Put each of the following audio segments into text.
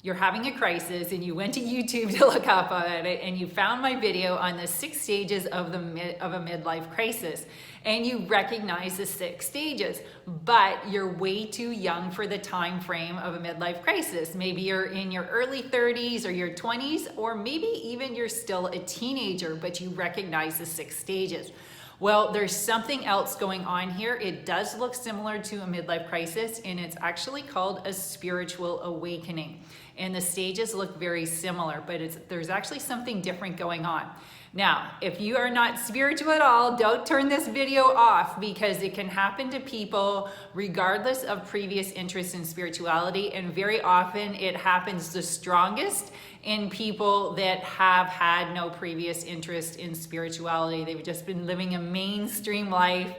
you're having a crisis and you went to YouTube to look up at it and you found my video on the 6 stages of a midlife crisis, and you recognize the 6 stages, but you're way too young for the time frame of a midlife crisis. Maybe you're in your early 30s or your 20s, or maybe even you're still a teenager, but you recognize the 6 stages. Well, there's something else going on here. It does look similar to a midlife crisis, and it's actually called a spiritual awakening. And the stages look very similar, but there's actually something different going on. Now, if you are not spiritual at all, don't turn this video off, because it can happen to people regardless of previous interest in spirituality, and very often it happens the strongest in people that have had no previous interest in spirituality. They've just been living a mainstream life,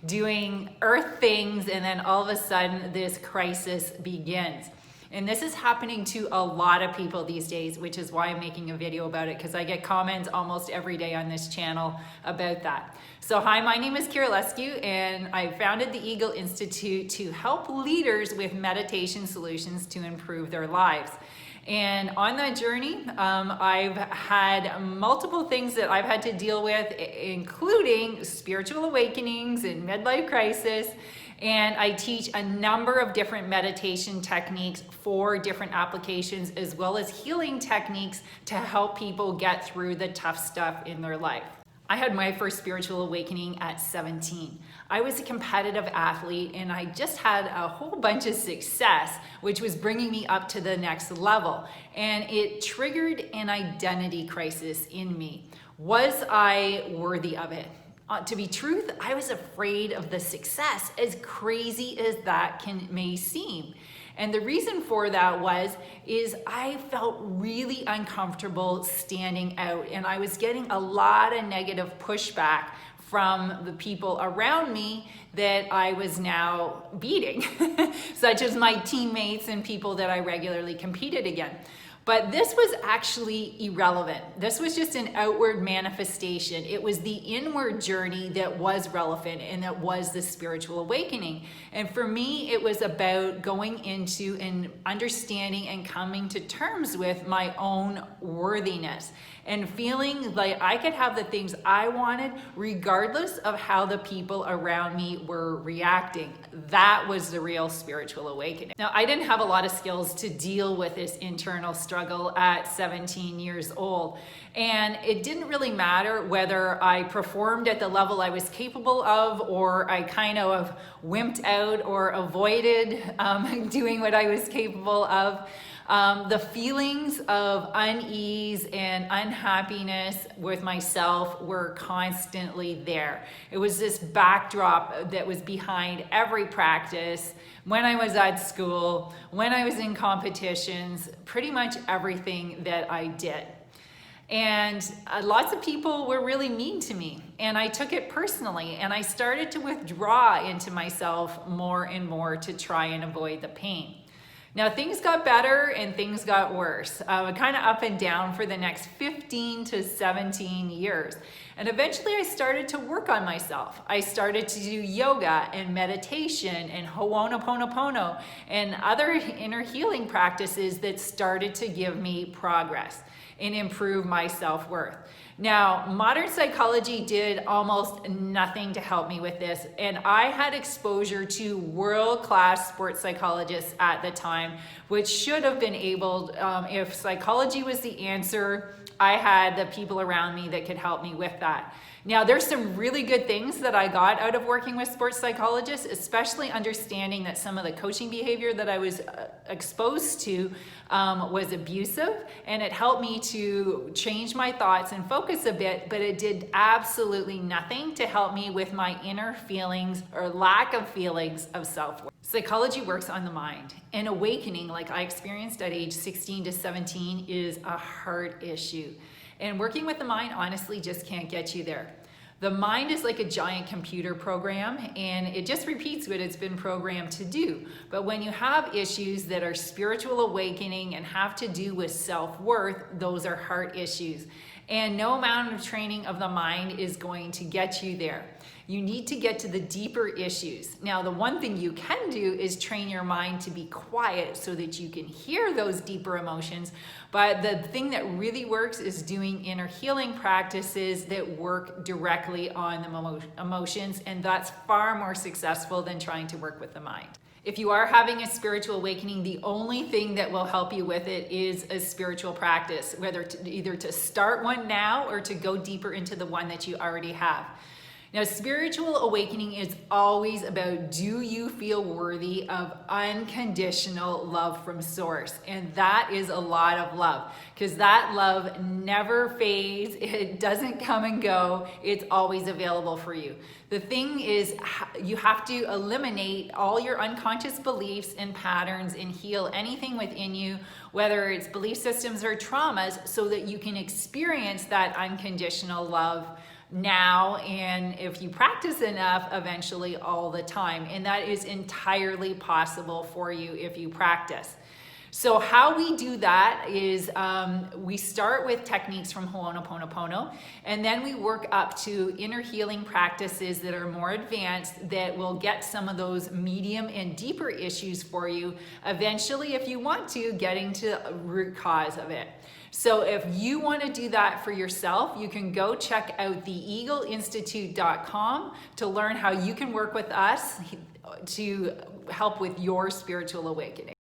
doing earth things, and then all of a sudden this crisis begins. And this is happening to a lot of people these days, which is why I'm making a video about it, because I get comments almost every day on this channel about that. So hi, my name is Kira Lescu, and I founded the Eagle Institute to help leaders with meditation solutions to improve their lives. And on that journey, I've had multiple things that I've had to deal with, including spiritual awakenings and midlife crisis. And I teach a number of different meditation techniques for different applications, as well as healing techniques to help people get through the tough stuff in their life. I had my first spiritual awakening at 17. I was a competitive athlete, and I just had a whole bunch of success, which was bringing me up to the next level. And it triggered an identity crisis in me. Was I worthy of it? To be truth, I was afraid of the success, as crazy as that may seem. And the reason for that is I felt really uncomfortable standing out, and I was getting a lot of negative pushback from the people around me that I was now beating, such as my teammates and people that I regularly competed against. But this was actually irrelevant. This was just an outward manifestation. It was the inward journey that was relevant, and that was the spiritual awakening. And for me, it was about going into and understanding and coming to terms with my own worthiness, and feeling like I could have the things I wanted regardless of how the people around me were reacting. That was the real spiritual awakening. Now, I didn't have a lot of skills to deal with this internal struggle at 17 years old. And it didn't really matter whether I performed at the level I was capable of, or I kind of wimped out or avoided doing what I was capable of. The feelings of unease and unhappiness with myself were constantly there. It was this backdrop that was behind every practice, when I was at school, when I was in competitions, pretty much everything that I did. And lots of people were really mean to me, and I took it personally, and I started to withdraw into myself more and more to try and avoid the pain. Now, things got better and things got worse, kind of up and down for the next 15 to 17 years. And eventually I started to work on myself. I started to do yoga and meditation and Ho'oponopono and other inner healing practices that started to give me progress and improve my self-worth. Now, modern psychology did almost nothing to help me with this, and I had exposure to world-class sports psychologists at the time, which should have been able, if psychology was the answer, I had the people around me that could help me with that. Now, there's some really good things that I got out of working with sports psychologists, especially understanding that some of the coaching behavior that I was exposed to was abusive, and it helped me to change my thoughts and focus a bit, but it did absolutely nothing to help me with my inner feelings or lack of feelings of self-worth. Psychology works on the mind, and awakening, like I experienced at age 16 to 17, is a heart issue. And working with the mind honestly just can't get you there. The mind is like a giant computer program, and it just repeats what it's been programmed to do. But when you have issues that are spiritual awakening and have to do with self-worth, those are heart issues. And no amount of training of the mind is going to get you there. You need to get to the deeper issues. Now, the one thing you can do is train your mind to be quiet so that you can hear those deeper emotions. But the thing that really works is doing inner healing practices that work directly on the emotions, and that's far more successful than trying to work with the mind. If you are having a spiritual awakening, the only thing that will help you with it is a spiritual practice, whether either to start one now or to go deeper into the one that you already have. Now, spiritual awakening is always about, do you feel worthy of unconditional love from Source? And that is a lot of love, because that love never fades. It doesn't come and go. It's always available for you. The thing is, you have to eliminate all your unconscious beliefs and patterns and heal anything within you, whether it's belief systems or traumas, so that you can experience that unconditional love now, and if you practice enough, eventually all the time. And that is entirely possible for you if you practice. So how we do that is we start with techniques from Ho'oponopono, and then we work up to inner healing practices that are more advanced, that will get some of those medium and deeper issues for you, eventually, if you want to, getting to the root cause of it. So if you want to do that for yourself, you can go check out theeagleinstitute.com to learn how you can work with us to help with your spiritual awakening.